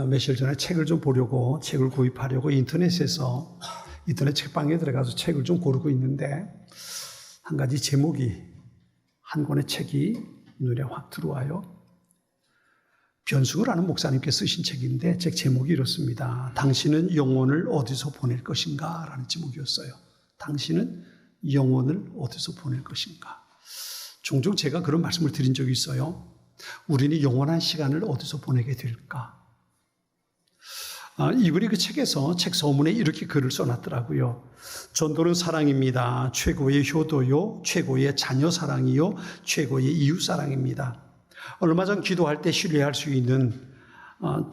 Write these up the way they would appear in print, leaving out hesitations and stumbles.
며칠 전에 책을 좀 보려고 책을 구입하려고 인터넷 책방에 들어가서 책을 좀 고르고 있는데 한 가지 제목이 한 권의 책이 눈에 확 들어와요. 변승을 하는 목사님께서 쓰신 책인데 책 제목이 이렇습니다. 당신은 영혼을 어디서 보낼 것인가? 라는 제목이었어요. 당신은 영혼을 어디서 보낼 것인가? 종종 제가 그런 말씀을 드린 적이 있어요. 우리는 영원한 시간을 어디서 보내게 될까? 이분이 그 책에서 책 서문에 이렇게 글을 써놨더라고요. 전도는 사랑입니다. 최고의 효도요, 최고의 자녀 사랑이요, 최고의 이웃 사랑입니다. 얼마 전 기도할 때 신뢰할 수 있는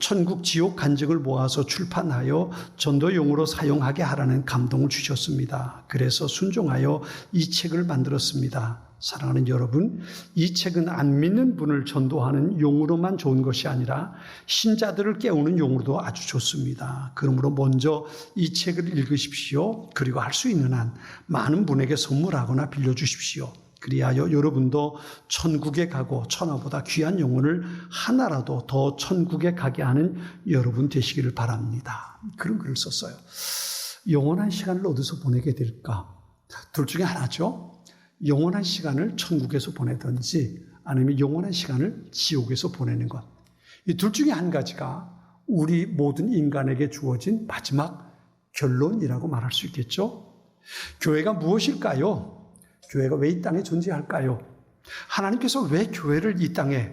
천국 지옥 간증을 모아서 출판하여 전도용으로 사용하게 하라는 감동을 주셨습니다. 그래서 순종하여 이 책을 만들었습니다. 사랑하는 여러분, 이 책은 안 믿는 분을 전도하는 용으로만 좋은 것이 아니라 신자들을 깨우는 용으로도 아주 좋습니다. 그러므로 먼저 이 책을 읽으십시오. 그리고 할 수 있는 한 많은 분에게 선물하거나 빌려주십시오. 그리하여 여러분도 천국에 가고 천하보다 귀한 영혼을 하나라도 더 천국에 가게 하는 여러분 되시기를 바랍니다. 그런 글을 썼어요. 영원한 시간을 어디서 보내게 될까? 둘 중에 하나죠. 영원한 시간을 천국에서 보내든지 아니면 영원한 시간을 지옥에서 보내는 것. 이 둘 중에 한 가지가 우리 모든 인간에게 주어진 마지막 결론이라고 말할 수 있겠죠. 교회가 무엇일까요? 교회가 왜 이 땅에 존재할까요? 하나님께서 왜 교회를 이 땅에,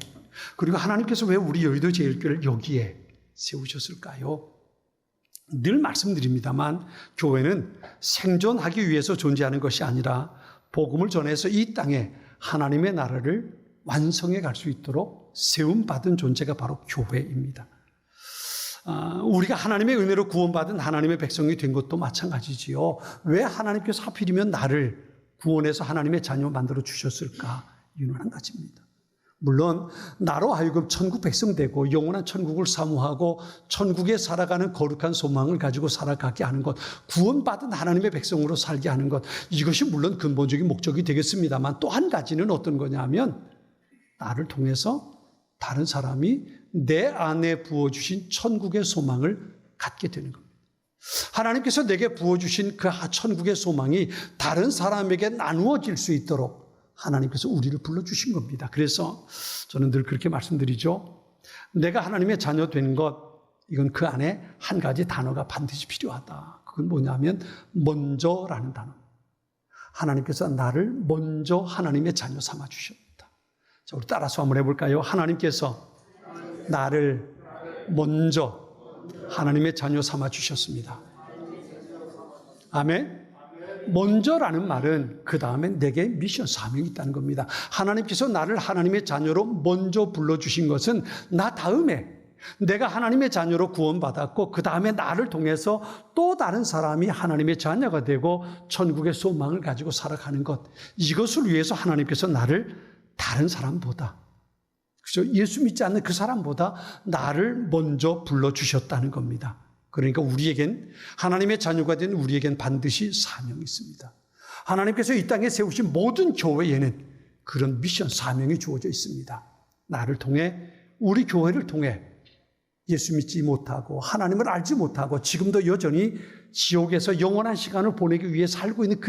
그리고 하나님께서 왜 우리 여의도 제일교회를 여기에 세우셨을까요? 늘 말씀드립니다만 교회는 생존하기 위해서 존재하는 것이 아니라 복음을 전해서 이 땅에 하나님의 나라를 완성해 갈 수 있도록 세움받은 존재가 바로 교회입니다. 우리가 하나님의 은혜로 구원받은 하나님의 백성이 된 것도 마찬가지지요. 왜 하나님께서 하필이면 나를 구원해서 하나님의 자녀 만들어 주셨을까? 이유는 한 가지입니다. 물론 나로 하여금 천국 백성 되고 영원한 천국을 사모하고 천국에 살아가는 거룩한 소망을 가지고 살아가게 하는 것, 구원받은 하나님의 백성으로 살게 하는 것, 이것이 물론 근본적인 목적이 되겠습니다만 또 한 가지는 어떤 거냐면 나를 통해서 다른 사람이 내 안에 부어주신 천국의 소망을 갖게 되는 겁니다. 하나님께서 내게 부어주신 그 천국의 소망이 다른 사람에게 나누어질 수 있도록 하나님께서 우리를 불러주신 겁니다. 그래서 저는 늘 그렇게 말씀드리죠. 내가 하나님의 자녀 된 것, 이건 그 안에 한 가지 단어가 반드시 필요하다. 그건 뭐냐면 먼저라는 단어. 하나님께서 나를 먼저 하나님의 자녀 삼아 주셨다. 자, 우리 따라서 한번 해볼까요? 하나님께서 나를 먼저 하나님의 자녀 삼아 주셨습니다. 아멘. 먼저라는 말은 그 다음에 내게 미션 사명이 있다는 겁니다. 하나님께서 나를 하나님의 자녀로 먼저 불러주신 것은 나 다음에 내가 하나님의 자녀로 구원받았고 그 다음에 나를 통해서 또 다른 사람이 하나님의 자녀가 되고 천국의 소망을 가지고 살아가는 것, 이것을 위해서 하나님께서 나를 다른 사람보다, 그렇죠? 예수 믿지 않는 그 사람보다 나를 먼저 불러주셨다는 겁니다. 그러니까 우리에겐, 하나님의 자녀가 된 우리에겐 반드시 사명이 있습니다. 하나님께서 이 땅에 세우신 모든 교회에는 그런 미션, 사명이 주어져 있습니다. 나를 통해, 우리 교회를 통해 예수 믿지 못하고 하나님을 알지 못하고 지금도 여전히 지옥에서 영원한 시간을 보내기 위해 살고 있는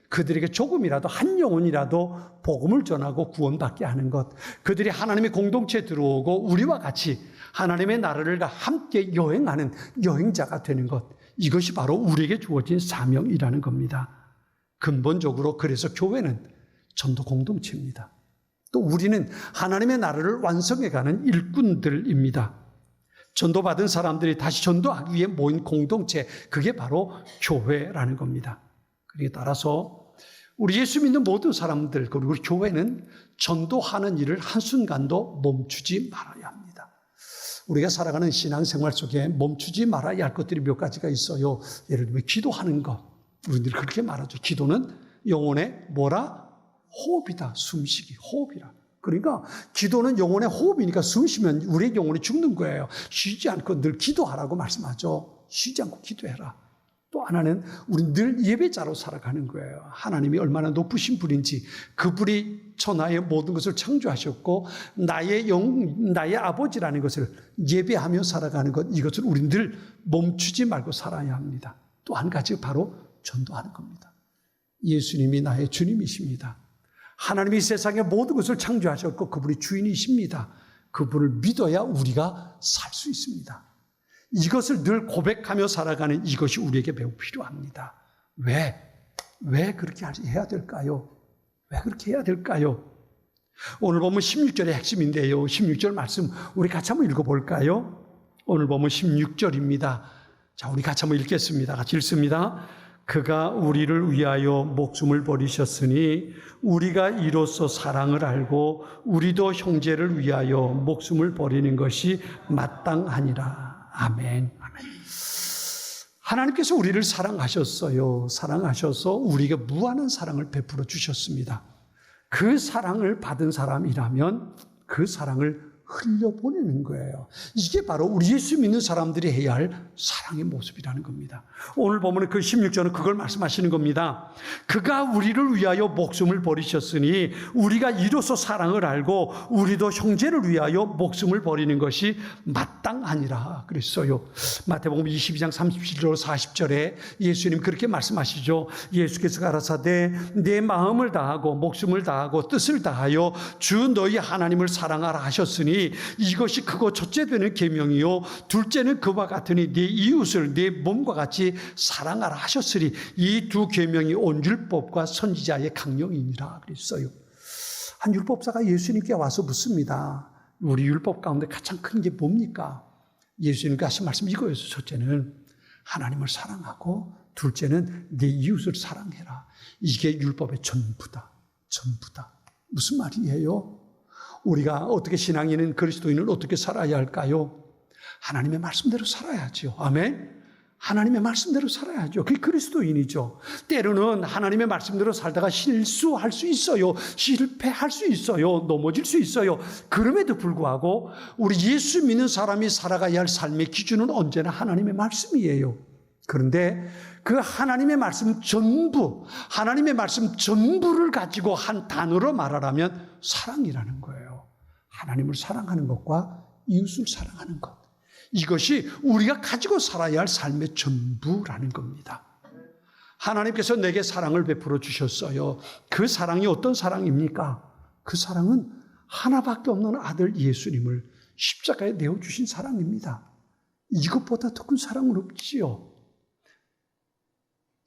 그들에게 조금이라도, 한 영혼이라도 복음을 전하고 구원받게 하는 것, 그들이 하나님의 공동체에 들어오고 우리와 같이 하나님의 나라를 함께 여행하는 여행자가 되는 것, 이것이 바로 우리에게 주어진 사명이라는 겁니다. 근본적으로 그래서 교회는 전도 공동체입니다. 또 우리는 하나님의 나라를 완성해가는 일꾼들입니다. 전도받은 사람들이 다시 전도하기 위해 모인 공동체, 그게 바로 교회라는 겁니다. 그에 따라서 우리 예수 믿는 모든 사람들, 그리고 우리 교회는 전도하는 일을 한순간도 멈추지 말아야 합니다. 우리가 살아가는 신앙생활 속에 멈추지 말아야 할 것들이 몇 가지가 있어요. 예를 들면 기도하는 것, 우리들이 그렇게 말하죠. 기도는 영혼의 뭐라? 호흡이다. 숨쉬기, 호흡이라. 그러니까 기도는 영혼의 호흡이니까 숨 쉬면 우리의 영혼이 죽는 거예요. 쉬지 않고 늘 기도하라고 말씀하죠. 쉬지 않고 기도해라. 또 하나는 우리 늘 예배자로 살아가는 거예요. 하나님이 얼마나 높으신 분인지, 그분이 천하의 모든 것을 창조하셨고 나의 아버지라는 것을 예배하며 살아가는 것, 이것을 우리 늘 멈추지 말고 살아야 합니다. 또 한 가지 바로 전도하는 겁니다. 예수님이 나의 주님이십니다. 하나님이 세상의 모든 것을 창조하셨고 그분이 주인이십니다. 그분을 믿어야 우리가 살 수 있습니다. 이것을 늘 고백하며 살아가는 이것이 우리에게 매우 필요합니다. 왜 그렇게 해야 될까요? 왜 그렇게 해야 될까요? 오늘 보면 16절의 핵심인데요. 16절 말씀 우리 같이 한번 읽어볼까요? 오늘 보면 16절입니다. 자, 우리 같이 한번 읽겠습니다. 같이 읽습니다. 그가 우리를 위하여 목숨을 버리셨으니 우리가 이로써 사랑을 알고 우리도 형제를 위하여 목숨을 버리는 것이 마땅하니라. 아멘. 아멘. 하나님께서 우리를 사랑하셨어요. 사랑하셔서 우리에게 무한한 사랑을 베풀어 주셨습니다. 그 사랑을 받은 사람이라면 그 사랑을 흘려보내는 거예요. 이게 바로 우리 예수 믿는 사람들이 해야 할 사랑의 모습이라는 겁니다. 오늘 보면 그 16절은 그걸 말씀하시는 겁니다. 그가 우리를 위하여 목숨을 버리셨으니 우리가 이로써 사랑을 알고 우리도 형제를 위하여 목숨을 버리는 것이 마땅하니라 그랬어요. 마태복음 22장 37절 40절에 예수님 그렇게 말씀하시죠. 예수께서 가라사대 내 마음을 다하고 목숨을 다하고 뜻을 다하여 주 너희 하나님을 사랑하라 하셨으니 이것이 크고 첫째 되는 계명이요 둘째는 그와 같으니 네 이웃을 네 몸과 같이 사랑하라 하셨으니 이 두 계명이 온 율법과 선지자의 강령이니라 그랬어요. 한 율법사가 예수님께 와서 묻습니다. 우리 율법 가운데 가장 큰 게 뭡니까? 예수님께 하신 말씀 이거였어요. 첫째는 하나님을 사랑하고 둘째는 네 이웃을 사랑해라. 이게 율법의 전부다. 무슨 말이에요? 우리가 어떻게 신앙인은 그리스도인은 어떻게 살아야 할까요? 하나님의 말씀대로 살아야죠. 아멘. 하나님의 말씀대로 살아야죠. 그게 그리스도인이죠. 때로는 하나님의 말씀대로 살다가 실수할 수 있어요. 실패할 수 있어요. 넘어질 수 있어요. 그럼에도 불구하고 우리 예수 믿는 사람이 살아가야 할 삶의 기준은 언제나 하나님의 말씀이에요. 그런데 그 하나님의 말씀 전부, 하나님의 말씀 전부를 가지고 한 단어로 말하라면 사랑이라는 거예요. 하나님을 사랑하는 것과 이웃을 사랑하는 것. 이것이 우리가 가지고 살아야 할 삶의 전부라는 겁니다. 하나님께서 내게 사랑을 베풀어 주셨어요. 그 사랑이 어떤 사랑입니까? 그 사랑은 하나밖에 없는 아들 예수님을 십자가에 내어주신 사랑입니다. 이것보다 더 큰 사랑은 없지요.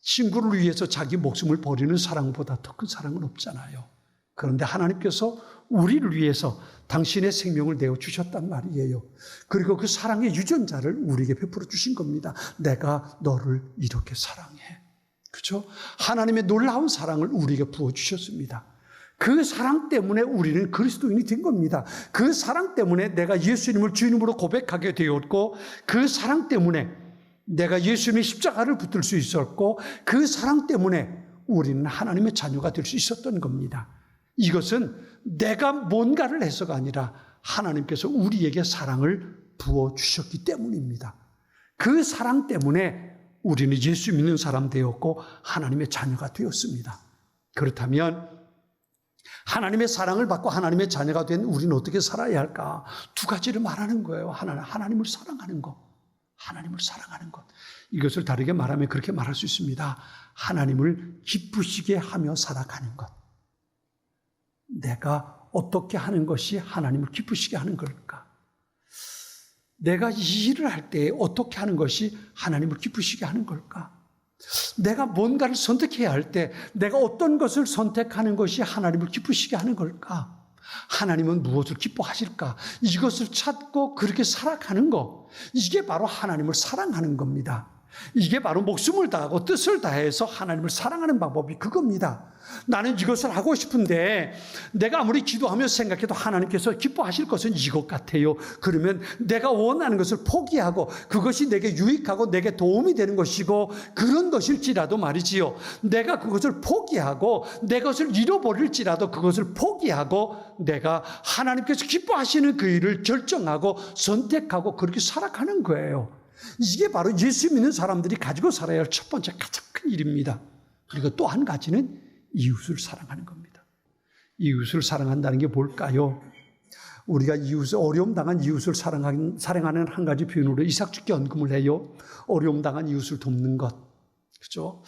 친구를 위해서 자기 목숨을 버리는 사랑보다 더 큰 사랑은 없잖아요. 그런데 하나님께서 우리를 위해서 당신의 생명을 내어주셨단 말이에요. 그리고 그 사랑의 유전자를 우리에게 베풀어 주신 겁니다. 내가 너를 이렇게 사랑해. 그렇죠? 하나님의 놀라운 사랑을 우리에게 부어주셨습니다. 그 사랑 때문에 우리는 그리스도인이 된 겁니다. 그 사랑 때문에 내가 예수님을 주님으로 고백하게 되었고 그 사랑 때문에 내가 예수님의 십자가를 붙들 수 있었고 그 사랑 때문에 우리는 하나님의 자녀가 될 수 있었던 겁니다. 이것은 내가 뭔가를 해서가 아니라 하나님께서 우리에게 사랑을 부어주셨기 때문입니다. 그 사랑 때문에 우리는 예수 믿는 사람 되었고 하나님의 자녀가 되었습니다. 그렇다면 하나님의 사랑을 받고 하나님의 자녀가 된 우리는 어떻게 살아야 할까? 두 가지를 말하는 거예요. 하나님을 사랑하는 것, 하나님을 사랑하는 것. 이것을 다르게 말하면 그렇게 말할 수 있습니다. 하나님을 기쁘시게 하며 살아가는 것. 내가 어떻게 하는 것이 하나님을 기쁘시게 하는 걸까? 내가 이 일을 할 때 어떻게 하는 것이 하나님을 기쁘시게 하는 걸까? 내가 뭔가를 선택해야 할 때 내가 어떤 것을 선택하는 것이 하나님을 기쁘시게 하는 걸까? 하나님은 무엇을 기뻐하실까? 이것을 찾고 그렇게 살아가는 것, 이게 바로 하나님을 사랑하는 겁니다. 이게 바로 목숨을 다하고 뜻을 다해서 하나님을 사랑하는 방법이 그겁니다. 나는 이것을 하고 싶은데 내가 아무리 기도하며 생각해도 하나님께서 기뻐하실 것은 이것 같아요. 그러면 내가 원하는 것을 포기하고 그것이 내게 유익하고 내게 도움이 되는 것이고 그런 것일지라도 말이지요. 내가 그것을 포기하고 내 것을 잃어버릴지라도 그것을 포기하고 내가 하나님께서 기뻐하시는 그 일을 결정하고 선택하고 그렇게 살아가는 거예요. 이게 바로 예수 믿는 사람들이 가지고 살아야 할 첫 번째 가장 큰 일입니다. 그리고 또 한 가지는 이웃을 사랑하는 겁니다. 이웃을 사랑한다는 게 뭘까요? 우리가 어려움 당한 이웃을 사랑하는 한 가지 표현으로 이삭주께 언급을 해요. 어려움 당한 이웃을 돕는 것. 그죠?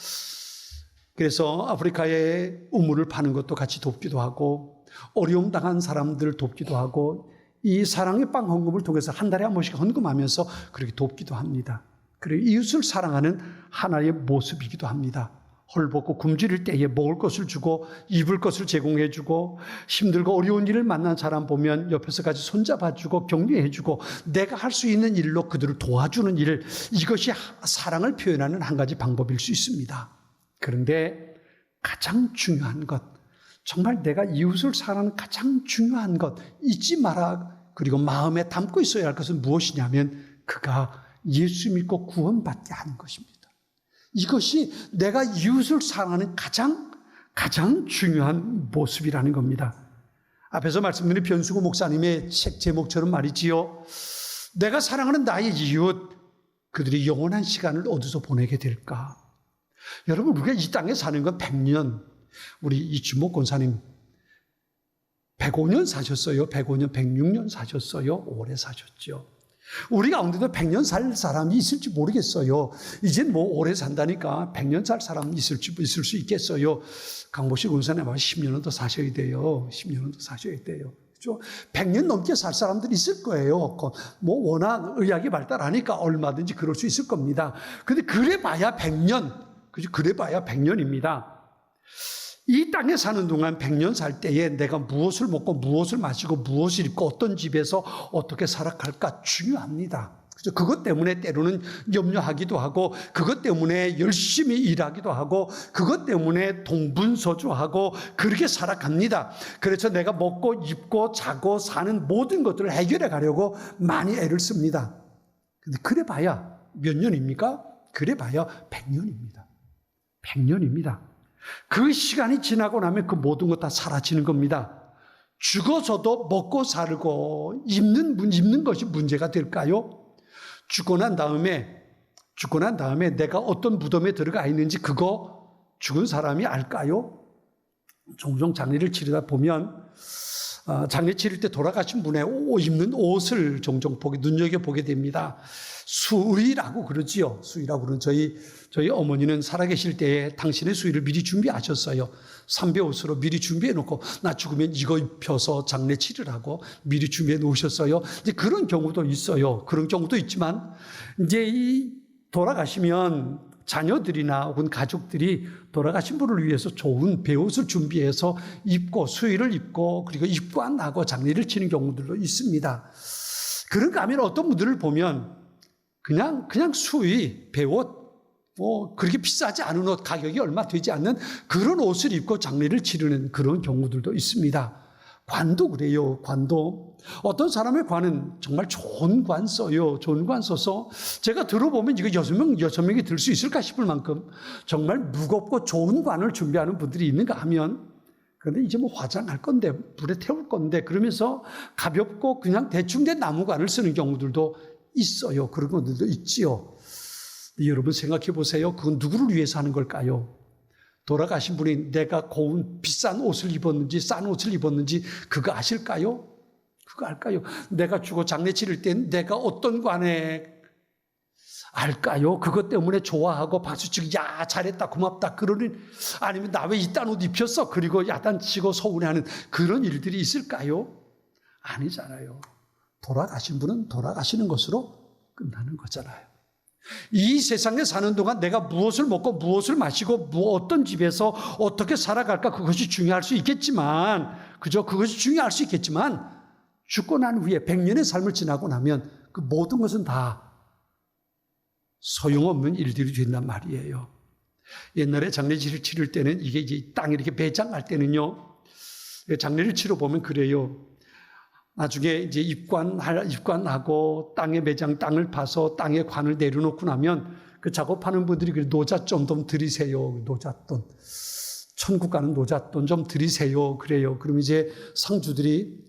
그래서 아프리카에 우물을 파는 것도 같이 돕기도 하고, 어려움 당한 사람들 돕기도 하고, 이 사랑의 빵 헌금을 통해서 한 달에 한 번씩 헌금하면서 그렇게 돕기도 합니다. 그리고 이웃을 사랑하는 하나의 모습이기도 합니다. 헐벗고 굶주릴 때에 먹을 것을 주고 입을 것을 제공해 주고, 힘들고 어려운 일을 만난 사람 보면 옆에서 같이 손잡아 주고 격려해 주고, 내가 할 수 있는 일로 그들을 도와주는 일, 이것이 사랑을 표현하는 한 가지 방법일 수 있습니다. 그런데 가장 중요한 것, 정말 내가 이웃을 사랑하는 가장 중요한 것, 잊지 마라, 그리고 마음에 담고 있어야 할 것은 무엇이냐면 그가 예수 믿고 구원받게 하는 것입니다. 이것이 내가 이웃을 사랑하는 가장 중요한 모습이라는 겁니다. 앞에서 말씀드린 변수구 목사님의 책 제목처럼 말이지요. 내가 사랑하는 나의 이웃, 그들이 영원한 시간을 어디서 보내게 될까? 여러분, 우리가 이 땅에 사는 건 100년. 우리 이주목 권사님 105년 사셨어요. 105년, 106년 사셨어요. 오래 사셨죠. 우리 가운데도 100년 살 사람이 있을지 모르겠어요. 이젠 뭐 오래 산다니까 100년 살 사람이 있을 수 있겠어요. 강보식 권사님 아마 10년은 더 사셔야 돼요. 10년은 더 사셔야 돼요. 그렇죠? 100년 넘게 살 사람들이 있을 거예요. 뭐 워낙 의학이 발달하니까 얼마든지 그럴 수 있을 겁니다. 근데 그래봐야 100년. 그죠? 그래봐야 100년입니다. 이 땅에 사는 동안 100년 살 때에 내가 무엇을 먹고 무엇을 마시고 무엇을 입고 어떤 집에서 어떻게 살아갈까 중요합니다. 그죠? 그것 때문에 때로는 염려하기도 하고, 그것 때문에 열심히 일하기도 하고, 그것 때문에 동분서주하고 그렇게 살아갑니다. 그래서 내가 먹고 입고 자고 사는 모든 것들을 해결해 가려고 많이 애를 씁니다. 근데 그래봐야 몇 년입니까? 그래봐야 100년입니다. 100년입니다. 그 시간이 지나고 나면 그 모든 것 다 사라지는 겁니다. 죽어서도 먹고 살고 입는 것이 문제가 될까요? 죽고 난 다음에 내가 어떤 무덤에 들어가 있는지 그거 죽은 사람이 알까요? 종종 장례를 치르다 보면 장례 치를 때 돌아가신 분의 입는 옷을 종종 눈여겨보게 됩니다. 수의라고 그러지요. 수의라고 그러는 저희 어머니는 살아계실 때에 당신의 수의를 미리 준비하셨어요. 삼배 옷으로 미리 준비해 놓고 나 죽으면 이거 입혀서 장례 치르라고 미리 준비해 놓으셨어요. 이제 그런 경우도 있어요. 그런 경우도 있지만 이제 돌아가시면 자녀들이나 혹은 가족들이 돌아가신 분을 위해서 좋은 배옷을 준비해서 입고 수의를 입고 그리고 입관하고 장례를 치는 경우들도 있습니다. 그런가 하면 어떤 분들을 보면 그냥 수의, 배옷, 그렇게 비싸지 않은 옷, 가격이 얼마 되지 않는 그런 옷을 입고 장례를 치르는 그런 경우들도 있습니다. 관도 그래요, 관도. 어떤 사람의 관은 정말 좋은 관 써요. 좋은 관 써서 제가 들어보면 이거 6명이 들 수 있을까 싶을 만큼 정말 무겁고 좋은 관을 준비하는 분들이 있는가 하면, 그런데 이제 뭐 화장할 건데, 불에 태울 건데, 그러면서 가볍고 그냥 대충 된 나무관을 쓰는 경우들도 있어요. 그런 것들도 있지요. 여러분 생각해 보세요. 그건 누구를 위해서 하는 걸까요? 돌아가신 분이 내가 고운 비싼 옷을 입었는지 싼 옷을 입었는지 그거 아실까요? 그거 알까요? 내가 죽어 장례 치를 때 내가 어떤 관에 알까요? 그것 때문에 좋아하고 박수치고 야 잘했다 고맙다 그러는, 아니면 나 왜 이딴 옷 입혔어? 그리고 야단치고 서운해하는 그런 일들이 있을까요? 아니잖아요. 돌아가신 분은 돌아가시는 것으로 끝나는 거잖아요. 이 세상에 사는 동안 내가 무엇을 먹고 무엇을 마시고 어떤 집에서 어떻게 살아갈까 그것이 중요할 수 있겠지만, 그것이 중요할 수 있겠지만 죽고 난 후에 100년의 삶을 지나고 나면 그 모든 것은 다 소용없는 일들이 된단 말이에요. 옛날에 장례를 치를 때는 이게 이제 땅에 이렇게 배장할 때는요, 장례를 치러 보면 그래요. 나중에 이제 입관하고 땅에 매장 땅을 파서 땅에 관을 내려놓고 나면 그 작업하는 분들이 노잣돈 좀 드리세요. 노잣돈. 천국 가는 노잣돈 좀 드리세요. 그래요. 그럼 이제 상주들이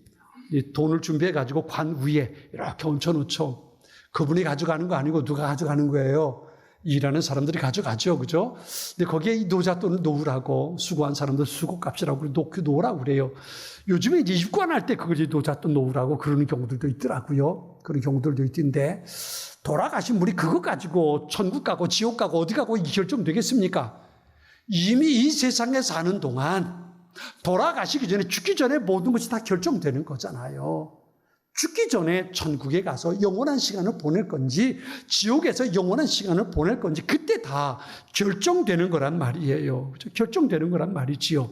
돈을 준비해가지고 관 위에 이렇게 얹혀놓죠. 그분이 가져가는 거 아니고 누가 가져가는 거예요? 일하는 사람들이 가져가죠. 그죠? 근데 거기에 이 노잣돈을 놓으라고, 수고한 사람들 수고값이라고 놓으라고 그래요. 요즘에 이제 입관할 때 그걸 노잣돈 놓으라고 그러는 경우들도 있더라고요. 그런 경우들도 있던데, 돌아가신 분이 그거 가지고 천국 가고 지옥 가고 어디 가고 이 결정되겠습니까? 이미 이 세상에 사는 동안 돌아가시기 전에, 죽기 전에 모든 것이 다 결정되는 거잖아요. 죽기 전에 천국에 가서 영원한 시간을 보낼 건지 지옥에서 영원한 시간을 보낼 건지 그때 다 결정되는 거란 말이에요. 결정되는 거란 말이지요.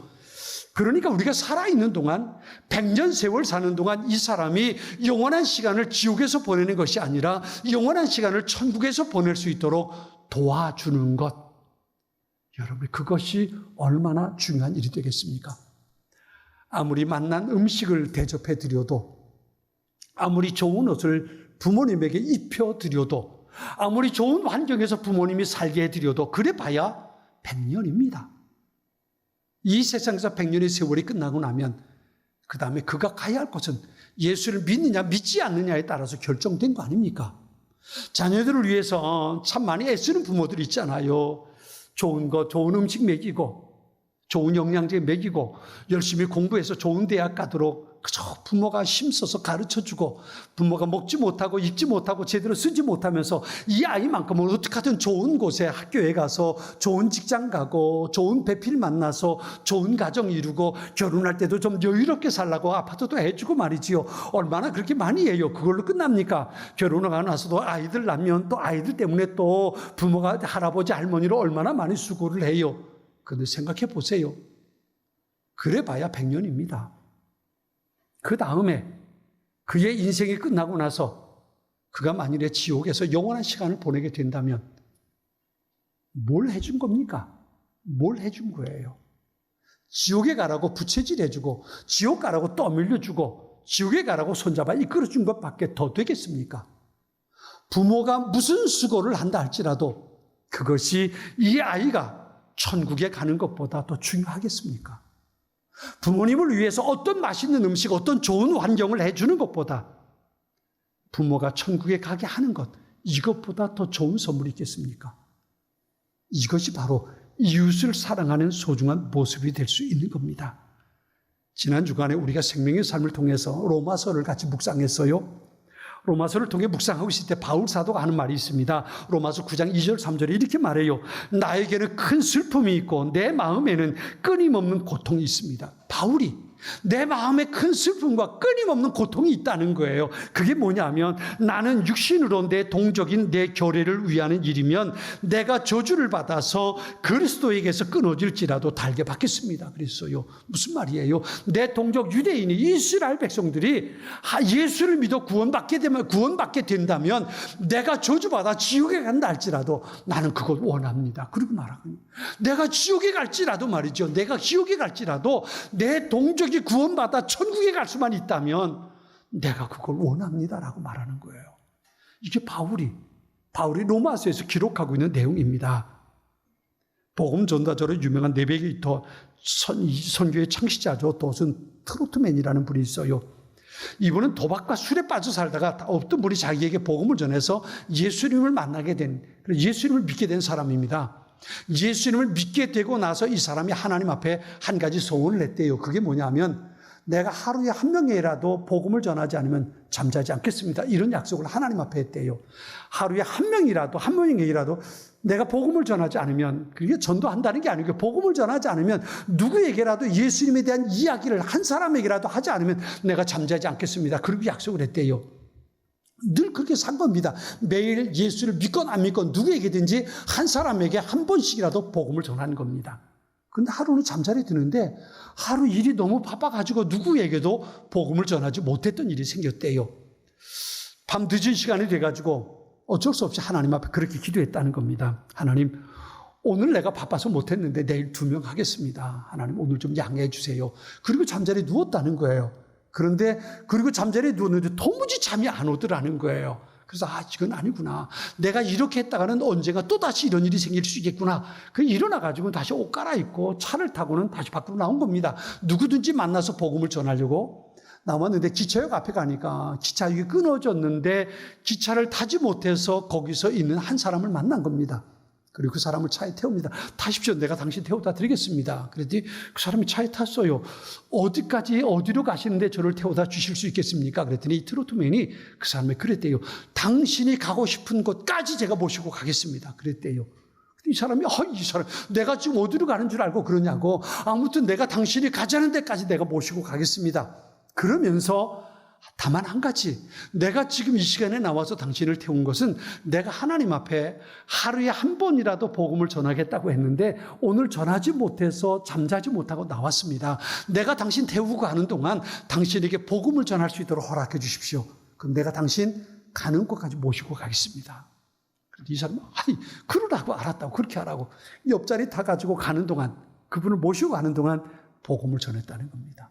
그러니까 우리가 살아있는 동안 100년 세월 사는 동안 이 사람이 영원한 시간을 지옥에서 보내는 것이 아니라 영원한 시간을 천국에서 보낼 수 있도록 도와주는 것. 여러분, 그것이 얼마나 중요한 일이 되겠습니까? 아무리 맛난 음식을 대접해 드려도, 아무리 좋은 옷을 부모님에게 입혀드려도, 아무리 좋은 환경에서 부모님이 살게 해드려도 그래 봐야 100년입니다. 이 세상에서 100년의 세월이 끝나고 나면 그 다음에 그가 가야 할 곳은 예수를 믿느냐 믿지 않느냐에 따라서 결정된 거 아닙니까? 자녀들을 위해서 참 많이 애쓰는 부모들이 있잖아요. 좋은 거, 좋은 음식 먹이고 좋은 영양제 먹이고 열심히 공부해서 좋은 대학 가도록 그저 부모가 힘써서 가르쳐주고, 부모가 먹지 못하고 입지 못하고 제대로 쓰지 못하면서 이 아이만큼은 어떻게든 좋은 곳에 학교에 가서 좋은 직장 가고 좋은 배필 만나서 좋은 가정 이루고 결혼할 때도 좀 여유롭게 살라고 아파트도 해주고 말이지요. 얼마나 그렇게 많이 해요. 그걸로 끝납니까? 결혼을 하고 나서도 아이들 낳으면 또 아이들 때문에 또 부모가 할아버지 할머니로 얼마나 많이 수고를 해요. 그런데 생각해 보세요. 그래 봐야 100년입니다. 그 다음에 그의 인생이 끝나고 나서 그가 만일에 지옥에서 영원한 시간을 보내게 된다면 뭘 해준 겁니까? 뭘 해준 거예요? 지옥에 가라고 부채질 해주고, 지옥 가라고 떠밀려주고, 지옥에 가라고 손잡아 이끌어준 것밖에 더 되겠습니까? 부모가 무슨 수고를 한다 할지라도 그것이 이 아이가 천국에 가는 것보다 더 중요하겠습니까? 부모님을 위해서 어떤 맛있는 음식, 어떤 좋은 환경을 해주는 것보다 부모가 천국에 가게 하는 것, 이것보다 더 좋은 선물이 있겠습니까? 이것이 바로 이웃을 사랑하는 소중한 모습이 될 수 있는 겁니다. 지난 주간에 우리가 생명의 삶을 통해서 로마서를 같이 묵상했어요. 로마서를 통해 묵상하고 있을 때 바울 사도가 하는 말이 있습니다. 로마서 9장 2절 3절에 이렇게 말해요. 나에게는 큰 슬픔이 있고 내 마음에는 끊임없는 고통이 있습니다. 바울이 내 마음에 큰 슬픔과 끊임없는 고통이 있다는 거예요. 그게 뭐냐면, 나는 육신으로 내 동족인 내 교례를 위하는 일이면 내가 저주를 받아서 그리스도에게서 끊어질지라도 달게 받겠습니다. 그랬어요. 무슨 말이에요? 내 동족 유대인이, 이스라엘 백성들이 예수를 믿어 구원받게 된다면 내가 저주받아 지옥에 간다 할지라도 나는 그걸 원합니다. 그리고 말하거든요. 내가 지옥에 갈지라도 말이죠. 내가 지옥에 갈지라도 내 동족 구원받아 천국에 갈 수만 있다면 내가 그걸 원합니다라고 말하는 거예요. 이게 바울이 로마서에서 기록하고 있는 내용입니다. 복음 전도자로 유명한 네비게이터 선교의 창시자죠. 도슨 트로트맨이라는 분이 있어요. 이분은 도박과 술에 빠져 살다가 어떤 분이 자기에게 복음을 전해서 예수님을 만나게 된, 예수님을 믿게 된 사람입니다. 예수님을 믿게 되고 나서 이 사람이 하나님 앞에 한 가지 소원을 했대요. 그게 뭐냐면, 내가 하루에 한 명이라도 복음을 전하지 않으면 잠자지 않겠습니다. 이런 약속을 하나님 앞에 했대요. 하루에 한 명이라도 내가 복음을 전하지 않으면, 그게 전도한다는 게 아니고 복음을 전하지 않으면 누구에게라도 예수님에 대한 이야기를 한 사람에게라도 하지 않으면 내가 잠자지 않겠습니다. 그리고 약속을 했대요. 늘 그렇게 산 겁니다. 매일 예수를 믿건 안 믿건 누구에게든지 한 사람에게 한 번씩이라도 복음을 전하는 겁니다. 근데 하루는 잠자리 드는데 하루 일이 너무 바빠가지고 누구에게도 복음을 전하지 못했던 일이 생겼대요. 밤 늦은 시간이 돼가지고 어쩔 수 없이 하나님 앞에 그렇게 기도했다는 겁니다. 하나님, 오늘 내가 바빠서 못했는데 내일 2명 하겠습니다. 하나님, 오늘 좀 양해해 주세요. 그리고 잠자리에 누웠다는 거예요. 그리고 잠자리에 누웠는데 도무지 잠이 안 오더라는 거예요. 그래서 이건 아니구나. 내가 이렇게 했다가는 언젠가 또다시 이런 일이 생길 수 있겠구나. 일어나가지고 다시 옷 갈아입고 차를 타고는 다시 밖으로 나온 겁니다. 누구든지 만나서 복음을 전하려고. 나왔는데 기차역 앞에 가니까 기차역이 끊어졌는데 기차를 타지 못해서 거기서 있는 한 사람을 만난 겁니다. 그리고 그 사람을 차에 태웁니다. 타십시오. 내가 당신 태워다 드리겠습니다. 그랬더니 그 사람이 차에 탔어요. 어디로 가시는데 저를 태워다 주실 수 있겠습니까? 그랬더니 이 트로트맨이 그 사람에 그랬대요. 당신이 가고 싶은 곳까지 제가 모시고 가겠습니다. 그랬대요. 이 사람이 이 사람 내가 지금 어디로 가는 줄 알고 그러냐고. 아무튼 내가 당신이 가자는 데까지 내가 모시고 가겠습니다. 그러면서 다만 한 가지, 내가 지금 이 시간에 나와서 당신을 태운 것은 내가 하나님 앞에 하루에 한 번이라도 복음을 전하겠다고 했는데 오늘 전하지 못해서 잠자지 못하고 나왔습니다. 내가 당신 태우고 가는 동안 당신에게 복음을 전할 수 있도록 허락해 주십시오. 그럼 내가 당신 가는 곳까지 모시고 가겠습니다. 이 사람은 그러라고, 알았다고, 그렇게 하라고 옆자리 타가지고 가는 동안, 그분을 모시고 가는 동안 복음을 전했다는 겁니다.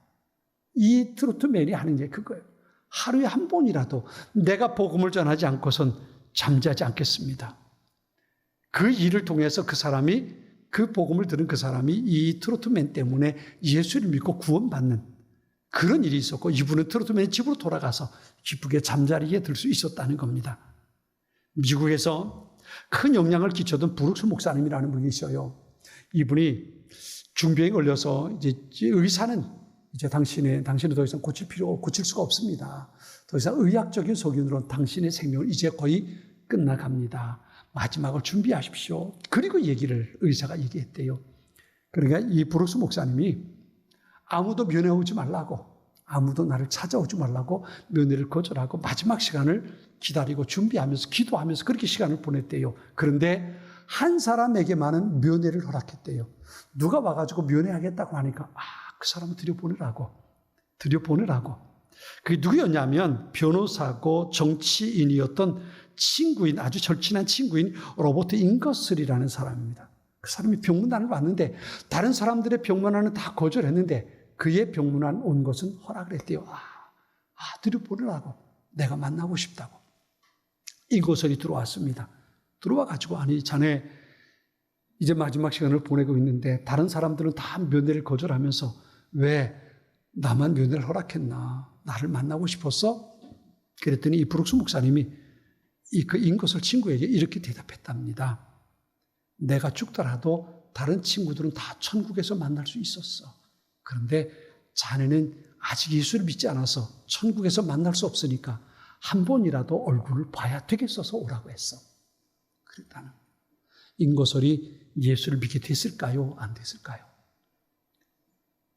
이 트로트맨이 하는 게 그거예요. 하루에 한 번이라도 내가 복음을 전하지 않고선 잠자지 않겠습니다. 그 일을 통해서 그 사람이, 그 복음을 들은 그 사람이 이 트로트맨 때문에 예수를 믿고 구원받는 그런 일이 있었고, 이분은 트로트맨의 집으로 돌아가서 기쁘게 잠자리에 들 수 있었다는 겁니다. 미국에서 큰 영향을 끼쳤던 브룩스 목사님이라는 분이 있어요. 이분이 중병에 걸려서 이제 의사는 이제 당신은 더 이상 고칠 수가 없습니다. 더 이상 의학적인 소견으로는 당신의 생명을 이제 거의 끝나갑니다. 마지막을 준비하십시오. 그리고 의사가 얘기했대요. 그러니까 이 브룩스 목사님이 아무도 면회 오지 말라고, 아무도 나를 찾아오지 말라고 면회를 거절하고 마지막 시간을 기다리고 준비하면서 기도하면서 그렇게 시간을 보냈대요. 그런데 한 사람에게만은 면회를 허락했대요. 누가 와가지고 면회하겠다고 하니까 그 사람을 들여보내라고. 그게 누구였냐면 변호사고 정치인이었던 친구인, 아주 절친한 친구인 로버트 잉거슬이라는 사람입니다. 그 사람이 병문안을 왔는데 다른 사람들의 병문안은 다 거절했는데 그의 병문안 온 것은 허락을 했대요. 들여보내라고. 내가 만나고 싶다고. 잉거슬이 들어왔습니다. 들어와가지고 자네 이제 마지막 시간을 보내고 있는데 다른 사람들은 다 면회를 거절하면서 왜 나만 면회를 허락했나? 나를 만나고 싶었어? 그랬더니 이 브룩스 목사님이 그 잉거슬 친구에게 이렇게 대답했답니다. 내가 죽더라도 다른 친구들은 다 천국에서 만날 수 있었어. 그런데 자네는 아직 예수를 믿지 않아서 천국에서 만날 수 없으니까 한 번이라도 얼굴을 봐야 되겠어서 오라고 했어. 그랬다는. 잉거슬이 예수를 믿게 됐을까요? 안 됐을까요?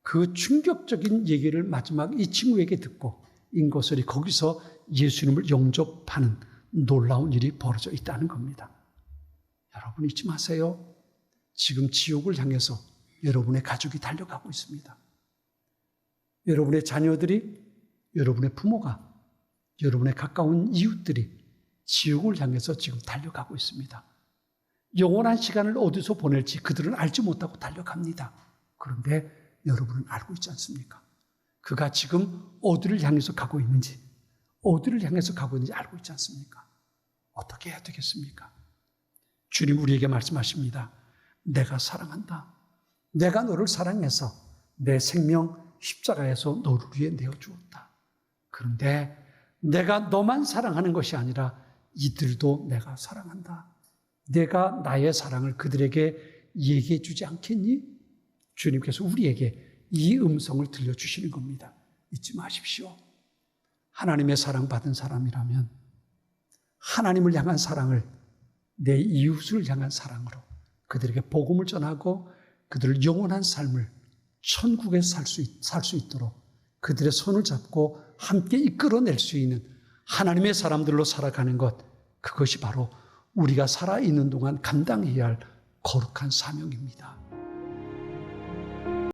그 충격적인 얘기를 마지막 이 친구에게 듣고 잉거슬이 거기서 예수님을 영접하는 놀라운 일이 벌어져 있다는 겁니다. 여러분 잊지 마세요. 지금 지옥을 향해서 여러분의 가족이 달려가고 있습니다. 여러분의 자녀들이, 여러분의 부모가, 여러분의 가까운 이웃들이 지옥을 향해서 지금 달려가고 있습니다. 영원한 시간을 어디서 보낼지 그들은 알지 못하고 달려갑니다. 그런데 여러분은 알고 있지 않습니까? 그가 지금 어디를 향해서 가고 있는지 알고 있지 않습니까? 어떻게 해야 되겠습니까? 주님 우리에게 말씀하십니다. 내가 사랑한다. 내가 너를 사랑해서 내 생명 십자가에서 너를 위해 내어주었다. 그런데 내가 너만 사랑하는 것이 아니라 이들도 내가 사랑한다. 내가 나의 사랑을 그들에게 얘기해 주지 않겠니? 주님께서 우리에게 이 음성을 들려주시는 겁니다. 잊지 마십시오. 하나님의 사랑받은 사람이라면 하나님을 향한 사랑을 내 이웃을 향한 사랑으로 그들에게 복음을 전하고 그들을 영원한 삶을 천국에서 살 수 있도록 그들의 손을 잡고 함께 이끌어낼 수 있는 하나님의 사람들로 살아가는 것, 그것이 바로 우리가 살아있는 동안 감당해야 할 거룩한 사명입니다.